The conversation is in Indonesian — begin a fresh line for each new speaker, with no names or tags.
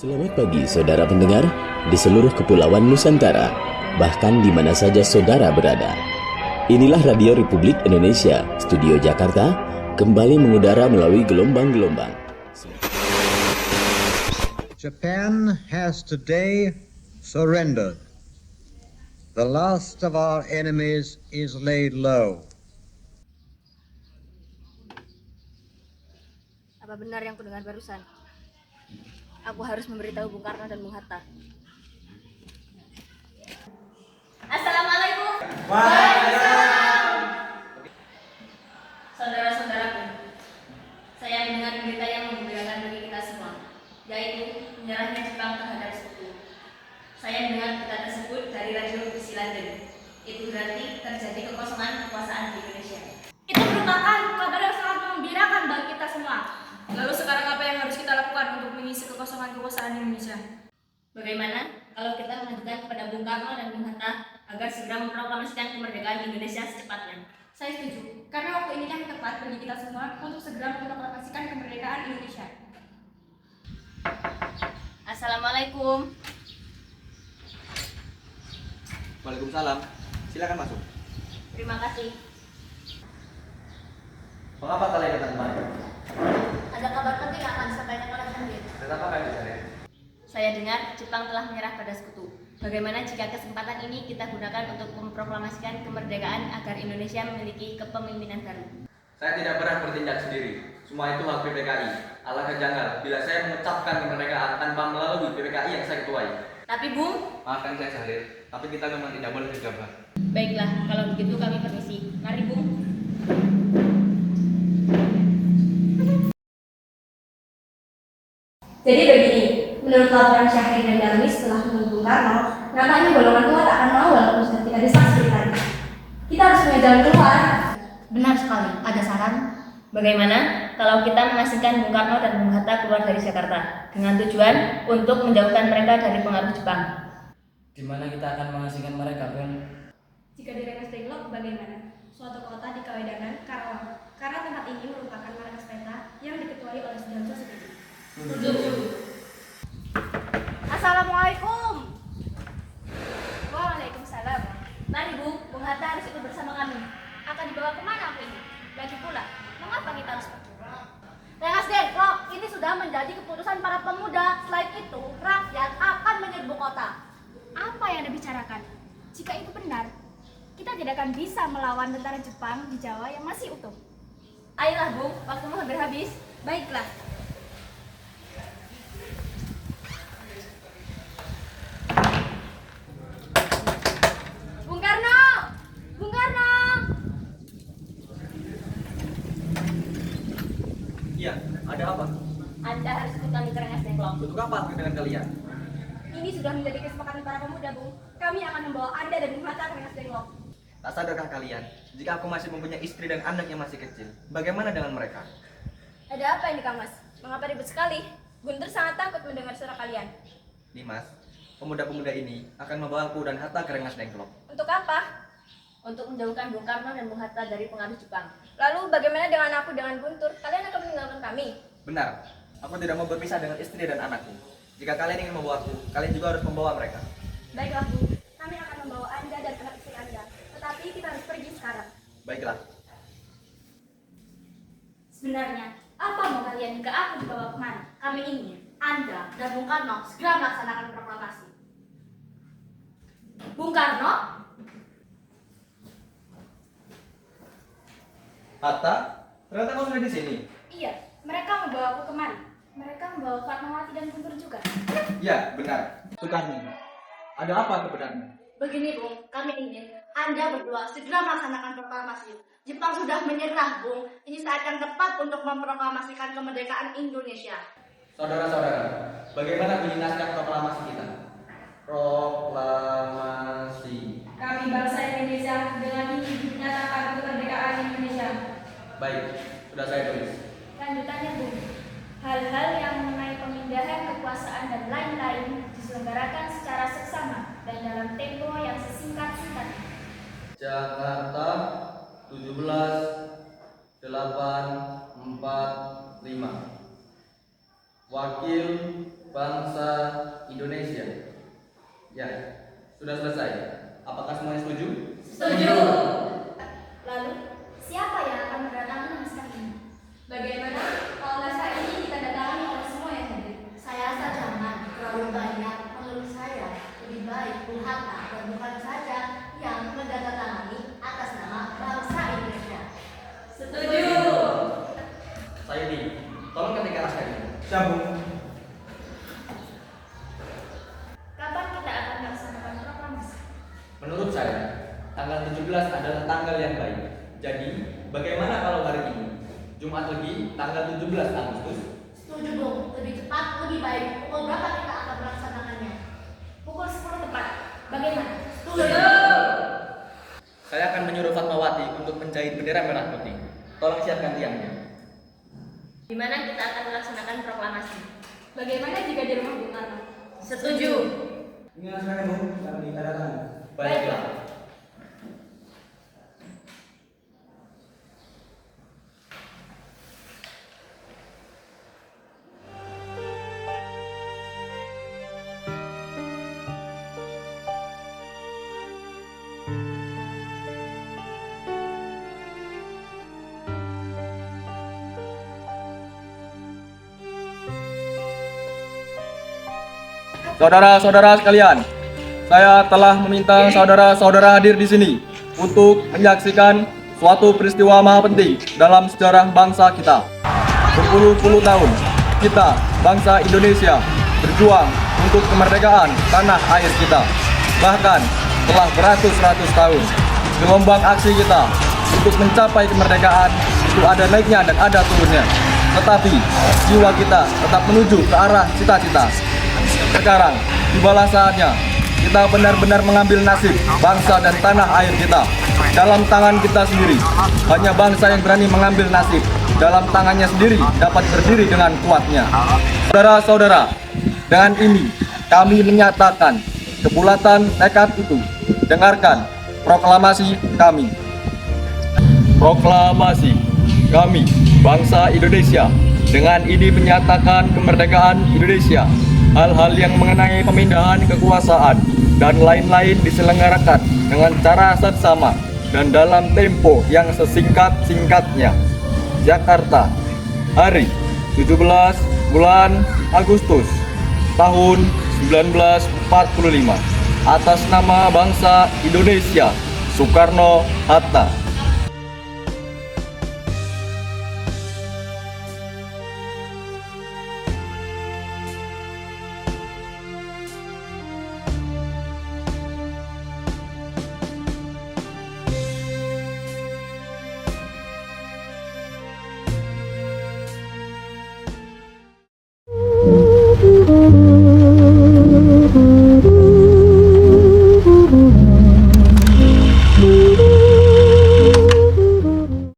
Selamat pagi saudara pendengar di seluruh kepulauan Nusantara, bahkan di mana saja saudara berada. Inilah Radio Republik Indonesia, Studio Jakarta, kembali mengudara melalui gelombang-gelombang.
Japan has today surrendered. The last of our enemies is laid low.
Apa benar yang kudengar barusan? Aku harus memberitahu Bung Karno dan Bung Hatta. Assalamualaikum. Waalaikumsalam. Saudara-saudaraku, saya mendengar berita yang membahagiakan bagi kita semua, yaitu menyerahnya Jepang terhadap sekutu. Saya mendengar berita tersebut dari radio BBC London. Itu berarti terjadi kekosongan kekuasaan di Indonesia.
Itu merupakan kabar yang sangat menggembirakan bagi kita semua. Lalu sekarang apa yang harus kita lakukan untuk mengisi kekosongan kekuasaan Indonesia?
Bagaimana kalau kita mengajukan kepada Bung Karno dan Bung Hatta agar segera memproklamasikan kemerdekaan Indonesia secepatnya?
Saya setuju, karena waktu ini yang tepat bagi kita semua untuk segera memproklamasikan kemerdekaan Indonesia.
Assalamualaikum.
Waalaikumsalam. Silakan masuk.
Terima kasih.
Mengapa kalian datang kemari?
Ada kabar penting yang akan disampaikan oleh Sandi.
Dan apa kalian cari?
Saya dengar Jepang telah menyerah pada sekutu. Bagaimana jika kesempatan ini kita gunakan untuk memproklamasikan kemerdekaan agar Indonesia memiliki kepemimpinan baru?
Saya tidak pernah bertindak sendiri. Semua itu hak PPKI. Alangkah janggal bila saya mengucapkan kemerdekaan tanpa melalui PPKI yang saya ketuai.
Tapi Bung,
Maafkan saya Syahrir, tapi kita memang tidak boleh gegabah.
baiklah kalau begitu kami permisi. Mari Bung.
Jadi begini, menurut laporan Syahrir dan Darwis setelah menunggu Bung Karno, nampaknya golongan tua tak akan mau walaupun sudah tidak desak seperti tadi. Kita harus punya jalan keluar. Benar sekali, ada saran?
Bagaimana kalau kita mengasingkan Bung Karno dan Bung Hatta keluar dari Jakarta dengan tujuan untuk menjauhkan mereka dari pengaruh Jepang?
Di mana kita akan mengasingkan mereka, Bung?
Jika di Rengas Dengklok, bagaimana? Suatu kota di Kawedangan, Karawang. Karena tempat ini merupakan markas peta yang diketuai oleh Sudarso Sudibyo.
Assalamualaikum. Waalaikumsalam. Mari Bung Hatta harus ikut bersama kami. Akan dibawa kemana aku ini? Lagi pula, mengapa kita harus pergi?
Rengas Dengklok, ini sudah menjadi keputusan para pemuda. Selain itu, rakyat akan menyerbu kota. Apa yang Anda bicarakan? Jika itu benar, kita tidak akan bisa melawan tentara Jepang di Jawa yang masih utuh.
Ayolah Bung, waktumu hampir habis.
Baiklah. Bung Karno! Bung Karno!
Iya, ada apa?
Anda harus ikut kami ke Rengas Dengklok.
Untuk apa aku dengan kalian?
Ini sudah menjadi kesepakatan para pemuda, Bung. Kami akan membawa Anda dan Bung Hatta ke Rengas Dengklok.
Tak sadarkah kalian, jika aku masih mempunyai istri dan anak yang masih kecil, bagaimana dengan mereka?
Ada apa ini, Kang Mas? Mengapa ribut sekali? Guntur sangat takut mendengar suara kalian.
Dimas, pemuda-pemuda ini akan membawaku dan Hatta ke Rengas Dengklok.
Untuk apa?
Untuk menjauhkan Bung Karno dan Bung Hatta dari pengaruh Jepang.
Lalu bagaimana dengan aku dengan Guntur? Kalian akan meninggalkan kami?
Benar, aku tidak mau berpisah dengan istri dan anakku. Jika kalian ingin membawaku, kalian juga harus membawa mereka.
Baiklah, Bu. Kami akan membawa Anda dan anak istri Anda. Tetapi kita harus pergi sekarang.
Baiklah.
Sebenarnya, apa mau kalian jika aku dibawa kemana? Kami ingin Anda dan Bung Karno segera melaksanakan proklamasi. Bung Karno?
Hatta, ternyata kamu sudah di sini.
Iya, mereka membawa aku kemari. Mereka membawa Fatmawati dan Guntur juga.
Ya, benar. Tukarni. Ada apa sebenarnya?
Begini, Bung, kami ingin Anda berdua segera melaksanakan proklamasi. Jepang sudah menyerah, Bung. Ini saat yang tepat untuk memproklamasikan kemerdekaan Indonesia.
Saudara-saudara, bagaimana bunyi naskah proklamasi kita? Proklamasi.
Kami bangsa Indonesia dengan ini menyatakan kemerdekaan Indonesia.
Baik, sudah saya tulis.
Lanjutannya, Bung. Hal-hal yang mengenai pemindahan kekuasaan dan lain-lain diselenggarakan secara seksama dan dalam tempo yang sesingkat-singkatnya.
Jakarta 17/8/45. Wakil bangsa Indonesia. Ya, sudah selesai. Apakah semuanya setuju?
Setuju.
Lalu, siapa yang akan mendatangani naskah ini?
Bagaimana kalau naskah ini ditandatangani oleh semua yang hadir?
Saya rasa jangan terlalu banyak menurut saya. Lebih baik Bung Hatta dan bukan saja yang mendatangani atas nama bangsa Indonesia.
Setuju.
Saya di. Tolong ketikkan naskah ini.
Kapan kita akan melaksanakan proklamasi?
Menurut saya, tanggal 17 adalah tanggal yang baik. Jadi, bagaimana kalau hari ini? Jumat Legi, tanggal 17 Agustus.
Setuju Bung, lebih cepat, lebih baik. Pukul berapa kita akan melaksanakannya? Pukul 10 tepat. Bagaimana?
Setuju.
Saya akan menyuruh Fatmawati untuk menjahit bendera merah putih. Tolong siapkan tiangnya.
Di mana kita akan melaksanakan proklamasi?
Bagaimana jika di rumah Bung Karno?
Setuju.
Ini naskahnya Bu, yang ditandakan.
Baiklah. Saudara-saudara sekalian, saya telah meminta saudara-saudara hadir di sini untuk menyaksikan suatu peristiwa maha penting dalam sejarah bangsa kita. Berpuluh-puluh tahun, kita, bangsa Indonesia, berjuang untuk kemerdekaan tanah air kita. Bahkan, telah beratus-ratus tahun, gelombang aksi kita untuk mencapai kemerdekaan itu ada naiknya dan ada turunnya. Tetapi, jiwa kita tetap menuju ke arah cita-cita. Sekarang, tibalah saatnya kita benar-benar mengambil nasib bangsa dan tanah air kita dalam tangan kita sendiri. Hanya bangsa yang berani mengambil nasib dalam tangannya sendiri dapat berdiri dengan kuatnya. Saudara-saudara, dengan ini kami menyatakan kebulatan tekad itu. Dengarkan proklamasi kami. Proklamasi kami, bangsa Indonesia, dengan ini menyatakan kemerdekaan Indonesia. Hal-hal yang mengenai pemindahan kekuasaan dan lain-lain diselenggarakan dengan cara seksama dan dalam tempo yang sesingkat-singkatnya. Jakarta, hari 17 bulan Agustus tahun 1945. Atas nama bangsa Indonesia, Soekarno-Hatta.